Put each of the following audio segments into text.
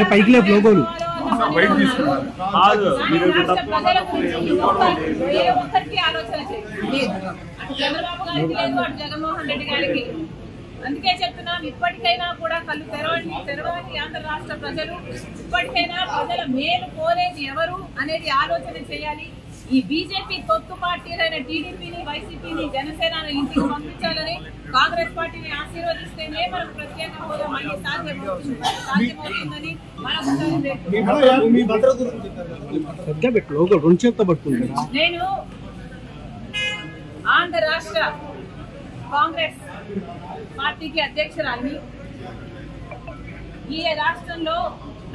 పైకి లేపు లోగోలు చంద్రబాబు గారికి లేదు, అటు జగన్మోహన్ రెడ్డి గారికి. అందుకే చెప్తున్నాం, ఇప్పటికైనా కూడా కళ్ళు తెరవాలి ఆంధ్ర రాష్ట్ర ప్రజలు. ఇప్పటికైనా ప్రజల మేలు కోరేది ఎవరు అనేది ఆలోచన చేయాలి. ఈ బీజేపీ తొత్తు పార్టీలైన టీడీపీని, వైసీపీని, జనసేనను ఇంటికి పంపించాలని, కాంగ్రెస్ పార్టీని ఆశీర్వదిస్తేనే మనకు ప్రత్యేక హోదా మళ్ళీ సాధ్యమవుతుందని నేను ఆంధ్ర రాష్ట్ర కాంగ్రెస్ పార్టీకి అధ్యక్షురాలిని. ఈ రాష్ట్రంలో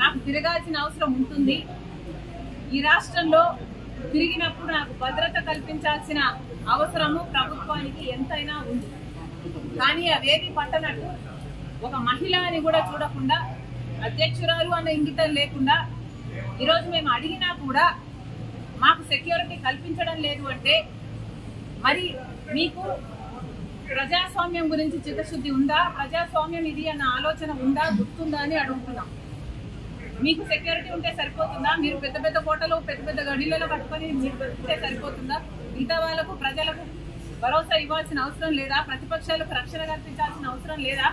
నాకు తిరగాల్సిన అవసరం ఉంటుంది. ఈ రాష్ట్రంలో తిరిగినప్పుడు నాకు భద్రత కల్పించాల్సిన అవసరము ప్రభుత్వానికి ఎంతైనా ఉంది. కానీ అవేవి పట్టనట్టు ఒక మహిళ అని కూడా చూడకుండా, అధ్యక్షురాలు అన్న ఇంగితం లేకుండా ఈరోజు మేము అడిగినా కూడా మాకు సెక్యూరిటీ కల్పించడం లేదు అంటే మరి మీకు ప్రజాస్వామ్యం గురించి చిత్తశుద్ధి ఉందా? ప్రజాస్వామ్యం ఇది అన్న ఆలోచన ఉందా, గుర్తుందా అని అడుగుతున్నాం. మీకు సెక్యూరిటీ ఉంటే సరిపోతుందా? మీరు పెద్ద పెద్ద కోటలు, పెద్ద పెద్ద గడిలలో కట్టుకొని మీరు బతికితే సరిపోతుందా? మిగతా వాళ్ళకు, ప్రజలకు భరోసా ఇవ్వాల్సిన అవసరం లేదా? ప్రతిపక్షాలకు రక్షణ కల్పించాల్సిన అవసరం లేదా?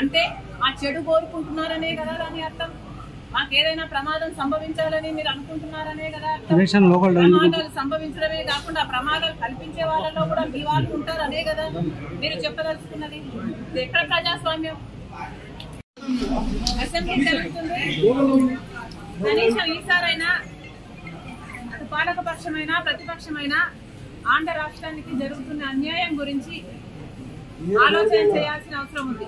అంటే ఆ చెడు కోరుకుంటున్నారనే కదా దాని అర్థం. మాకు ఏదైనా ప్రమాదం సంభవించాలని మీరు అనుకుంటున్నారనే కదా అర్థం. ప్రమాదాలు సంభవించడమే కాకుండా ప్రమాదాలు కల్పించే వాళ్ళలో కూడా మీ వాళ్ళు ఉంటారు అనే కదా మీరు చెప్పదలుచుకున్నది. ఎక్కడ ప్రజాస్వామ్యం? అసెంబ్లీ జరుగుతుంది, కనీసం ఈసారైనా అటు పాలక పక్షమైనా ప్రతిపక్షమైనా ఆంధ్ర రాష్ట్రానికి జరుగుతున్న అన్యాయం గురించి ఆలోచన చేయాల్సిన అవసరం ఉంది.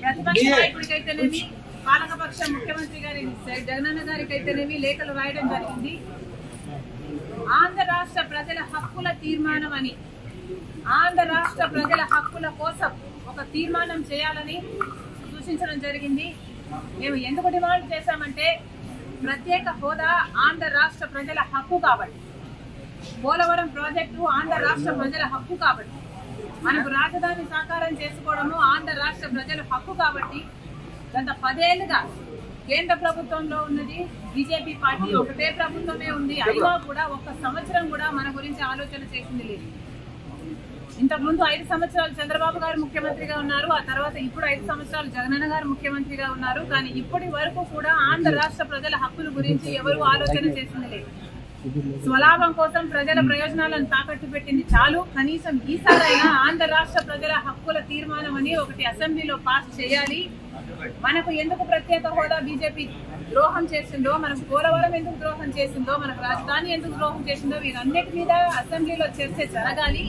ప్రతిపక్ష నాయకుడికైతేనేమి, పాలకపక్ష ముఖ్యమంత్రి గారి జగనన్న గారికైతేనేమి లేఖలు రాయడం జరిగింది. ఆంధ్ర రాష్ట్ర ప్రజల హక్కుల తీర్మానం అని, ఆంధ్ర రాష్ట్ర ప్రజల హక్కుల కోసం ఒక తీర్మానం చేయాలని సూచించడం జరిగింది. మేము ఎందుకు డిమాండ్ చేశామంటే, ప్రత్యేక హోదా ఆంధ్ర రాష్ట్ర ప్రజల హక్కు కాబట్టి, పోలవరం ప్రాజెక్టు ఆంధ్ర రాష్ట్ర ప్రజల హక్కు కాబట్టి, మనకు రాజధాని సాకారం చేసుకోవడము ఆంధ్ర రాష్ట్ర ప్రజల హక్కు కాబట్టి, గత 10 ఏళ్లుగా కేంద్ర ప్రభుత్వంలో ఉన్నది బీజేపీ పార్టీ, ఒకటే ప్రభుత్వమే ఉంది. అయినా కూడా 1 సంవత్సరం కూడా మన గురించి ఆలోచన చేసింది లేదు. ఇంతకుముందు 5 సంవత్సరాలు చంద్రబాబు గారు ముఖ్యమంత్రిగా ఉన్నారు, ఆ తర్వాత ఇప్పుడు 5 సంవత్సరాలు జగనన్న గారు ముఖ్యమంత్రిగా ఉన్నారు. కానీ ఇప్పటి వరకు కూడా ఆంధ్ర రాష్ట్ర ప్రజల హక్కుల గురించి ఎవరు ఆలోచన చేసింది లేదు. స్వలాభం కోసం ప్రజల ప్రయోజనాలను తాకట్టు పెట్టింది చాలు. కనీసం ఈసారైనా ఆంధ్ర రాష్ట్ర ప్రజల హక్కుల తీర్మానం అని ఒకటి అసెంబ్లీలో పాస్ చేయాలి. మనకు ఎందుకు ప్రత్యేక హోదా బీజేపీ ద్రోహం చేసిందో, మనకు పోలవరం ఎందుకు ద్రోహం చేసిందో, మనకు రాజధాని ఎందుకు ద్రోహం చేసిందో, వీరన్నిటి మీద అసెంబ్లీలో చర్చ జరగాలి.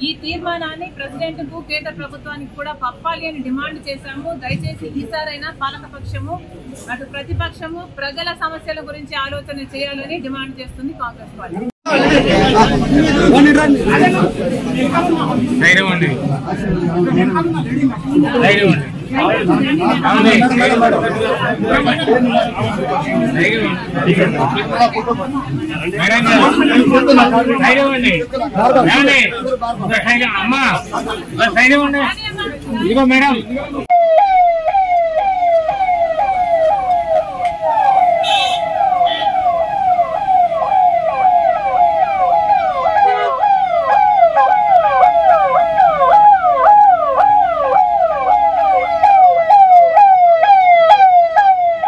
ఈ తీర్మానాన్ని ప్రెసిడెంట్ కు, కేంద్ర ప్రభుత్వానికి కూడా పంపాలి అని డిమాండ్ చేశాము. దయచేసి ఈసారైనా పాలకపక్షము అటు ప్రతిపక్షము ప్రజల సమస్యల గురించి ఆలోచన చేయాలని డిమాండ్ చేస్తుంది కాంగ్రెస్ పార్టీ. అమ్మా ఇదిగో మేడం.